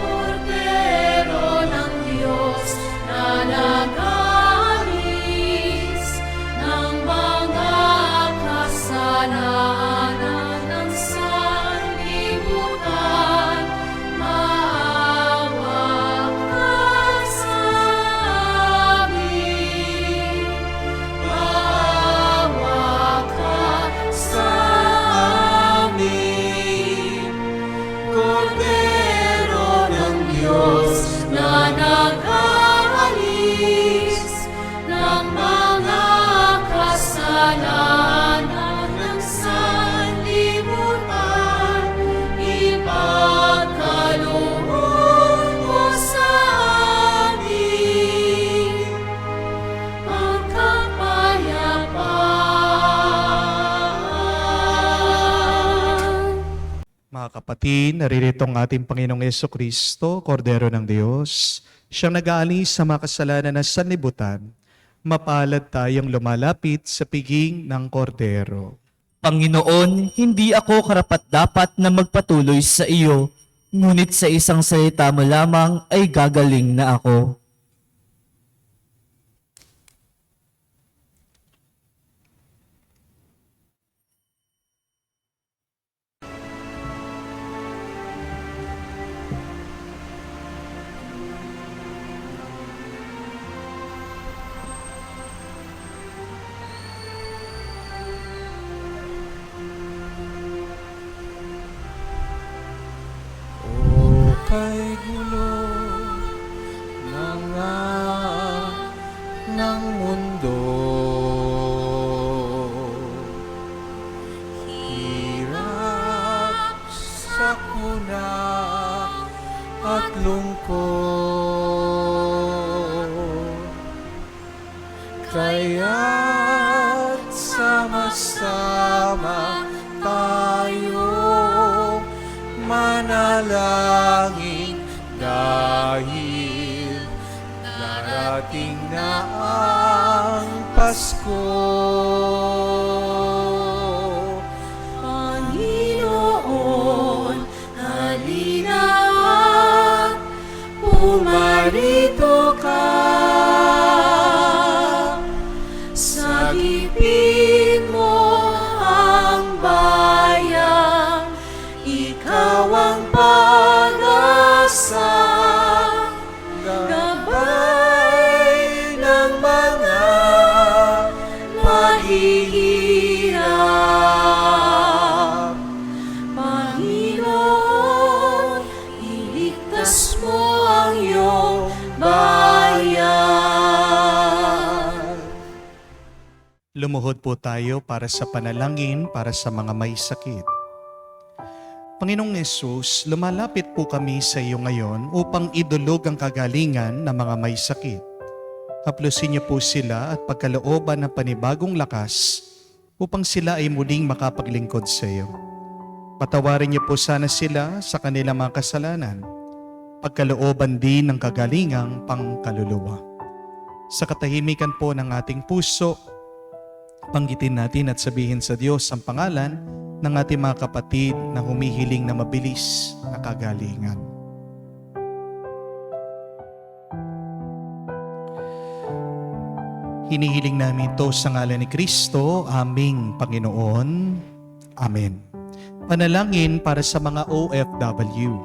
Kordero ng Diyos na nag-aalis ng mga kasalanan ng sanlibutan, maawa ka sa amin. Maawa ka sa amin. Kordero ng Diyos na nag-aalis ng mga kasalanan ng sanlibutan, ipagkaloob mo sa amin ang kapayapaan. Mga kapatid, naririto ang ating Panginoong Yeso Kristo, Kordero ng Diyos. Siyang nag-aalis sa mga kasalanan ng sanlibutan. Mapalad tayong lumalapit sa piging ng Kordero. Panginoon, hindi ako karapat-dapat na magpatuloy sa iyo, ngunit sa isang salita mo lamang ay gagaling na ako. Kay gulo ng mundo, hirap, sakuna at lungkot, kaya't sama-sama tayong manalangin dahil darating na ang Pasko. Panginoon, halina at pumarito ka. Sagipin mo ang bayan, ikaw ang pag-asa, gabay ng mga mahihirap. Panginoon, iligtas mo ang iyong bayan. Lumuhod po tayo para sa panalangin para sa mga may sakit. Panginoong Yesus, lumalapit po kami sa iyo ngayon upang idulog ang kagalingan ng mga may sakit. Haplusin niyo po sila at pagkalooban ng panibagong lakas upang sila ay muling makapaglingkod sa iyo. Patawarin niyo po sana sila sa kanilang mga kasalanan, pagkalooban din ng kagalingang pangkaluluwa. Sa katahimikan po ng ating puso, banggitin natin at sabihin sa Diyos ang pangalan ng ating mga kapatid na humihiling na mabilis na kagalingan. Hinihiling namin ito sa ngalan ni Kristo, aming Panginoon. Amen. Panalangin para sa mga OFW.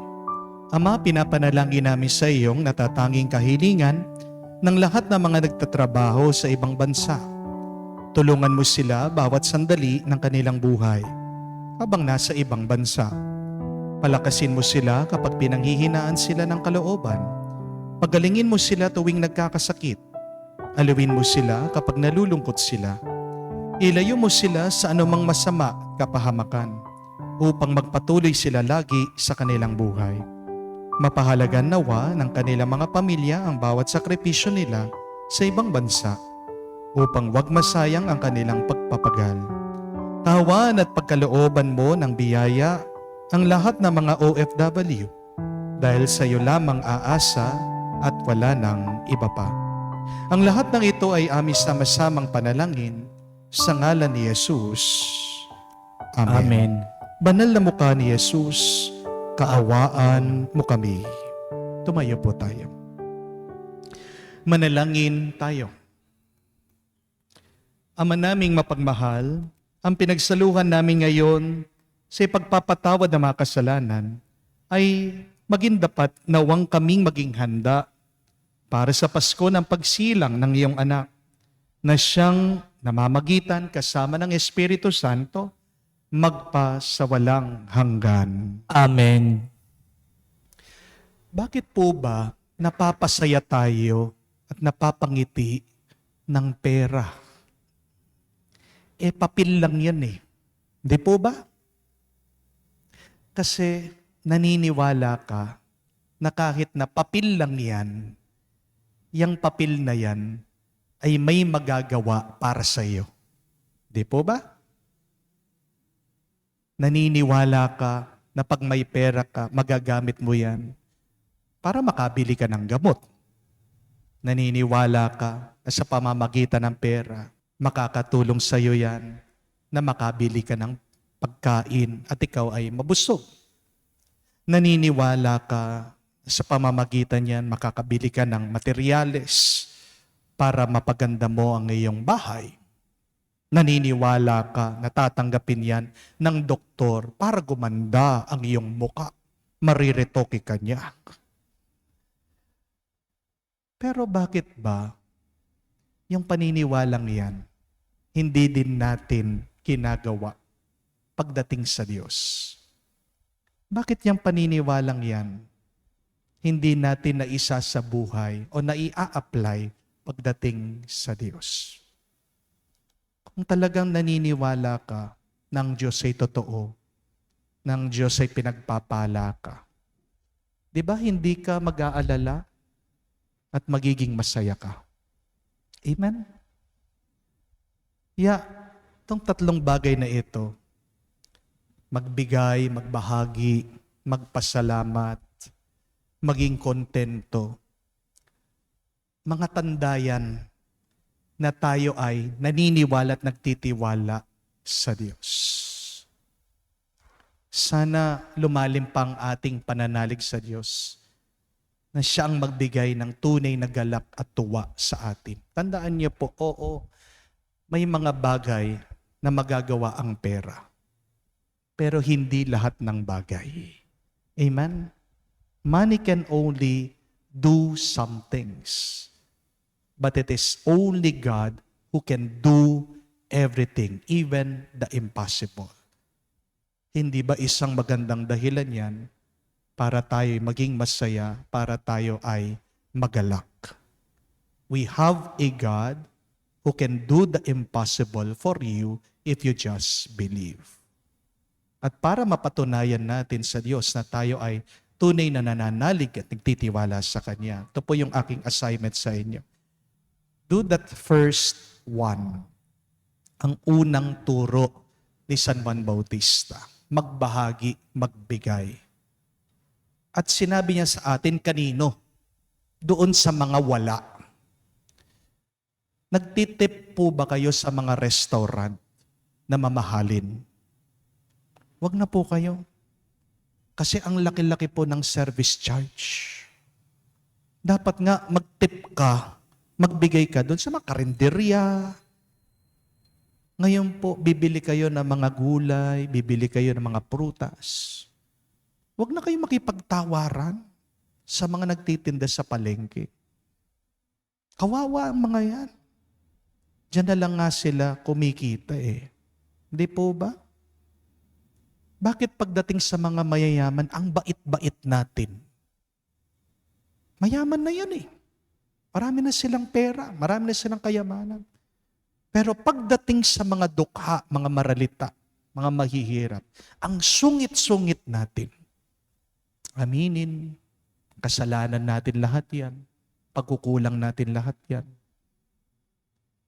Ama, pinapanalangin namin sa iyong natatanging kahilingan ng lahat ng mga nagtatrabaho sa ibang bansa. Tulungan mo sila bawat sandali ng kanilang buhay habang nasa ibang bansa. Palakasin mo sila kapag pinanghihinaan sila ng kalooban. Pagalingin mo sila tuwing nagkakasakit. Aluin mo sila kapag nalulungkot sila. Ilayo mo sila sa anumang masama at kapahamakan upang magpatuloy sila lagi sa kanilang buhay. Mapahalagan nawa ng kanilang mga pamilya ang bawat sakripisyo nila sa ibang bansa upang wag masayang ang kanilang pagpapagal. Kaawaan at pagkalooban mo ng biyaya ang lahat ng mga OFW dahil sa iyo lamang aasa at wala nang iba pa. Ang lahat ng ito ay aming sama-samang panalangin sa ngalan ni Jesus. Amen. Amen. Banal na mukha ni Jesus, kaawaan mo kami. Tumayo po tayo. Manalangin tayo. Ama naming mapagmahal, ang pinagsaluhan namin ngayon sa ipagpapatawad ng mga kasalanan ay maging dapat nawang kaming maging handa para sa Pasko ng pagsilang ng iyong anak na siyang namamagitan kasama ng Espiritu Santo magpa sa walang hanggan. Amen. Bakit po ba napapasaya tayo at napapangiti ng pera? Papil lang yan eh. Di po ba? Kasi naniniwala ka na kahit na papil lang yan, yang papel na yan ay may magagawa para sa iyo. Di po ba? Naniniwala ka na pag may pera ka, magagamit mo yan para makabili ka ng gamot. Naniniwala ka na sa pamamagitan ng pera, makakatulong sa iyo yan na makabili ka ng pagkain at ikaw ay mabusog. Naniniwala ka sa pamamagitan yan, makakabili ka ng materyales para mapaganda mo ang iyong bahay. Naniniwala ka na tatanggapin yan ng doktor para gumanda ang iyong muka. Mariretoke ka niya. Pero bakit ba yung paniniwalang yan, hindi din natin ginagawa pagdating sa Diyos? Bakit yung paniniwalang yan, hindi natin naisa sa buhay o naia-apply pagdating sa Diyos? Kung talagang naniniwala ka ng Diyos ay totoo, ng Diyos ay pinagpapala ka, di ba hindi ka mag-aalala at magiging masaya ka? Amen? Itong tatlong bagay na ito, magbigay, magbahagi, magpasalamat, maging kontento. Mga tandayan na tayo ay naniniwala at nagtitiwala sa Diyos. Sana lumalim pang ating pananalig sa Diyos na siya ang magbigay ng tunay na galak at tuwa sa atin. Tandaan niyo po, oo, may mga bagay na magagawa ang pera. Pero hindi lahat ng bagay. Amen? Money can only do some things. But it is only God who can do everything, even the impossible. Hindi ba isang magandang dahilan yan para tayo maging masaya, para tayo ay magalak? We have a God who can do the impossible for you if you just believe. At para mapatunayan natin sa Diyos na tayo ay tunay na nananalig at nagtitiwala sa Kanya, ito po yung aking assignment sa inyo. Do that first one. ang unang turo ni San Juan Bautista. Magbahagi, magbigay. At sinabi niya sa atin kanino? Doon sa mga wala. Nagtitip po ba kayo sa mga restaurant na mamahalin? Wag na po kayo. Kasi ang laki-laki po ng service charge. Dapat nga magtip ka, magbigay ka doon sa mga karinderya. Ngayon po, bibili kayo ng mga gulay, bibili kayo ng mga prutas. Huwag na kayo makipagtawaran sa mga nagtitinda sa palengke. Kawawa ang mga yan. Diyan na lang nga sila kumikita eh. Hindi po ba? Bakit pagdating sa mga mayayaman, ang bait-bait natin? Mayaman na yan eh. Marami na silang pera, marami na silang kayamanan. Pero pagdating sa mga dukha, mga maralita, mga mahihirap, ang sungit-sungit natin, aminin, kasalanan natin lahat yan, pagkukulang natin lahat yan.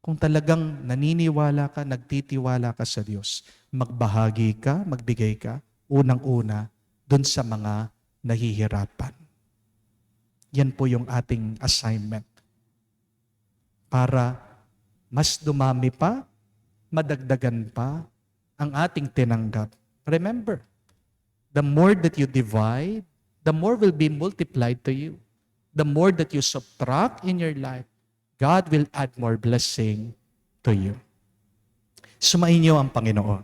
Kung talagang naniniwala ka, nagtitiwala ka sa Diyos, magbahagi ka, magbigay ka, unang-una, dun sa mga nahihirapan. Yan po yung ating assignment. Para mas dumami pa, madagdagan pa, ang ating tinanggap. Remember, the more that you divide, the more will be multiplied to you. The more that you subtract in your life, God will add more blessing to you. Sumain niyo ang Panginoon.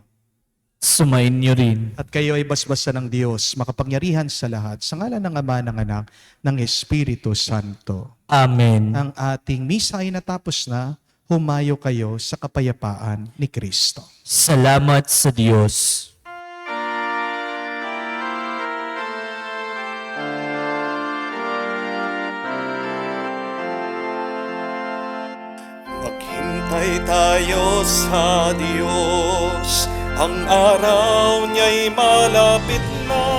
Sumain niyo rin. At kayo ay basbasa ng Diyos, makapangyarihan sa lahat, sa ngalan ng Ama, ng Anak, ng Espiritu Santo. Amen. Ang ating misa ay natapos na, humayo kayo sa kapayapaan ni Kristo. Salamat sa Diyos. Maghintay tayo sa Diyos, ang araw niya'y malapit na.